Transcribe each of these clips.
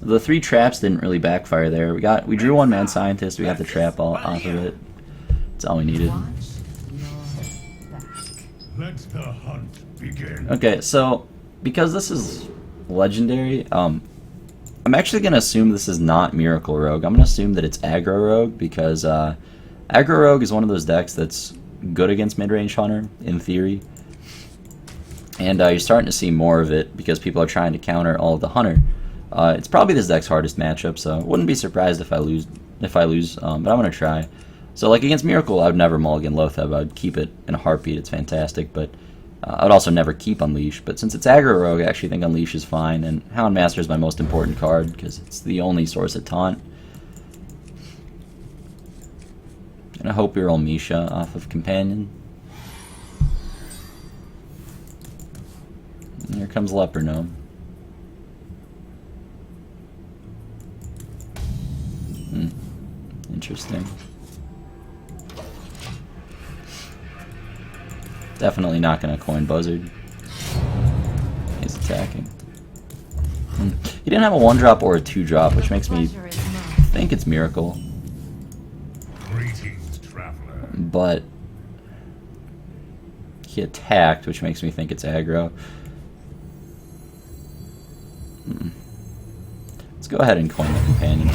The 3 traps didn't really backfire there. We drew 1 mad scientist. We got the trap all off of it. That's all we needed. Let the hunt begin. Okay, so because this is legendary, I'm actually gonna assume this is not Miracle Rogue. I'm gonna assume that it's Aggro Rogue because Aggro Rogue is one of those decks that's good against mid-range Hunter in theory, and you're starting to see more of it because people are trying to counter all of the Hunter. It's probably this deck's hardest matchup, so wouldn't be surprised if I lose. But I'm gonna try. So like against Miracle, I'd never mulligan Loatheb. I'd keep it in a heartbeat. It's fantastic, but I would also never keep Unleash. But since it's Aggro Rogue, I actually think Unleash is fine, and Houndmaster is my most important card because it's the only source of taunt. And I hope we roll Misha off of Companion. And here comes Leper Gnome. Interesting. Definitely not going to coin Buzzard. He's attacking. He didn't have a 1-drop or a 2-drop, which makes me think it's Miracle. Greetings, traveler. But he attacked, which makes me think it's aggro. Let's go ahead and coin the Companion.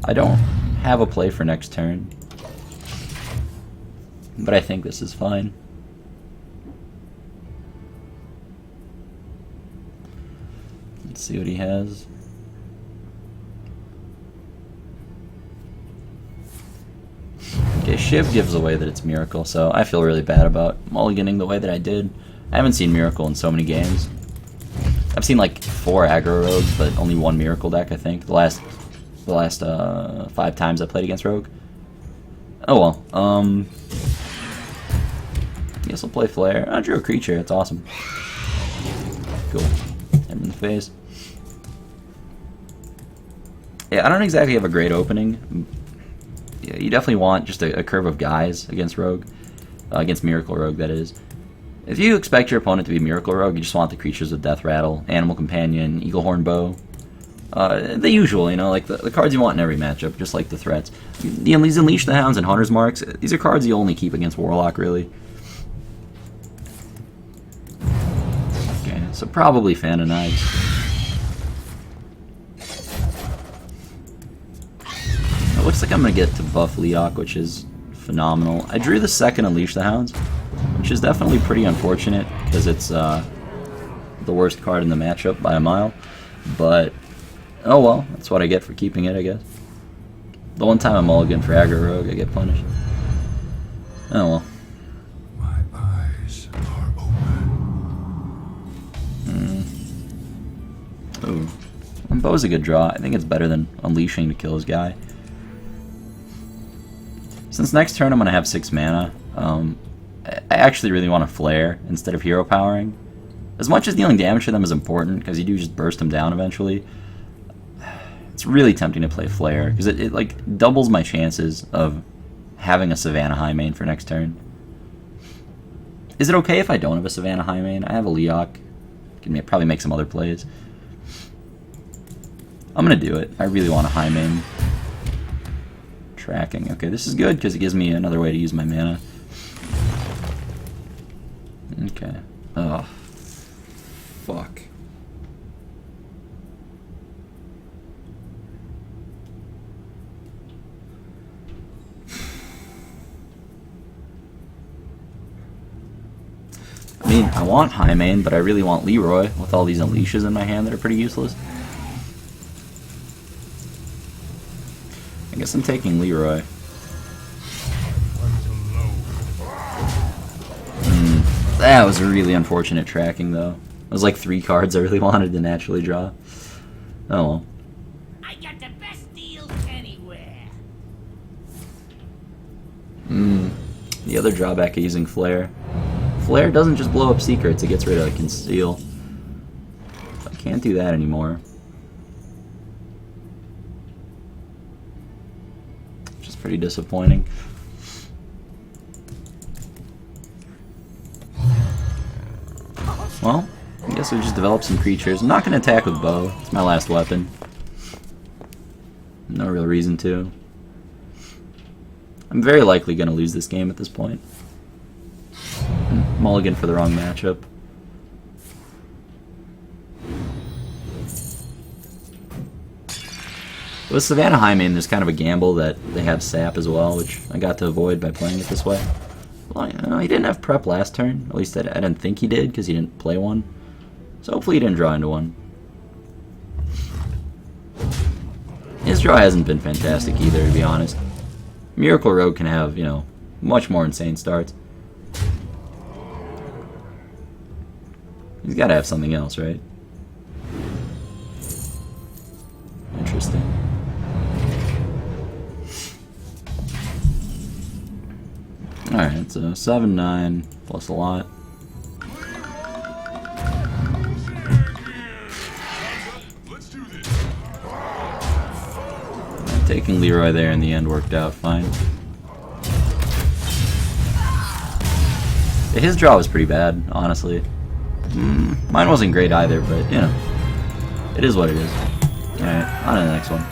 I don't have a play for next turn, but I think this is fine. Let's see what he has. Okay, Shiv gives away that it's Miracle, so I feel really bad about mulliganing the way that I did. I haven't seen Miracle in so many games. I've seen like 4 aggro rogues, but only 1 Miracle deck, I think. The last 5 times I played against Rogue. Oh well. Guess I'll play Flare. I drew a creature. That's awesome. Cool. Hit him in the face. Yeah, I don't exactly have a great opening. Yeah, you definitely want just a curve of guys against Rogue. Against Miracle Rogue, that is. If you expect your opponent to be Miracle Rogue, you just want the creatures with Death Rattle, Animal Companion, Eaglehorn Bow. The usual, you know, like the cards you want in every matchup, just like the threats. These Unleash the Hounds and Hunter's Marks, these are cards you only keep against Warlock, really. Okay, so probably Fan of Knives. It looks like I'm going to get to buff Leok, which is phenomenal. I drew the second Unleash the Hounds, which is definitely pretty unfortunate, because it's the worst card in the matchup by a mile. But oh well, that's what I get for keeping it, I guess. The one time I'm mulligan for Aggro Rogue, I get punished. Oh well. My eyes are open. Ooh. Bow's a good draw. I think it's better than Unleashing to kill his guy. Since next turn I'm going to have 6 mana, I actually really want to Flare instead of Hero Powering. As much as dealing damage to them is important, because you do just burst them down eventually, it's really tempting to play Flare, because it like doubles my chances of having a Savannah High main for next turn. Is it okay if I don't have a Savannah High main? I have a Leok. Can probably make some other plays. I'm going to do it. I really want a High main. Tracking. Okay, this is good, because it gives me another way to use my mana. Okay. Oh. Fuck. I mean, I want High main, but I really want Leroy with all these Unleashes in my hand that are pretty useless. I guess I'm taking Leroy. That was a really unfortunate tracking, though. It was like 3 cards I really wanted to naturally draw. Oh well. I got the best deals anywhere. The other drawback of using Flare. Flare doesn't just blow up secrets, it gets rid of Conceal. I can't do that anymore. Which is pretty disappointing. Well, I guess we just develop some creatures. I'm not going to attack with bow. It's my last weapon. No real reason to. I'm very likely going to lose this game at this point. Mulligan for the wrong matchup. With Savannah Highmane, there's kind of a gamble that they have sap as well, which I got to avoid by playing it this way. Well, he didn't have prep last turn. At least I didn't think he did, because he didn't play one. So hopefully he didn't draw into one. His draw hasn't been fantastic either, to be honest. Miracle Rogue can have, you know, much more insane starts. He's got to have something else, right? Interesting. Alright, so 7-9 plus a lot. Taking Leroy there in the end worked out fine. Yeah, his draw was pretty bad, honestly. Mine wasn't great either, but, you know, it is what it is. Alright, on to the next one.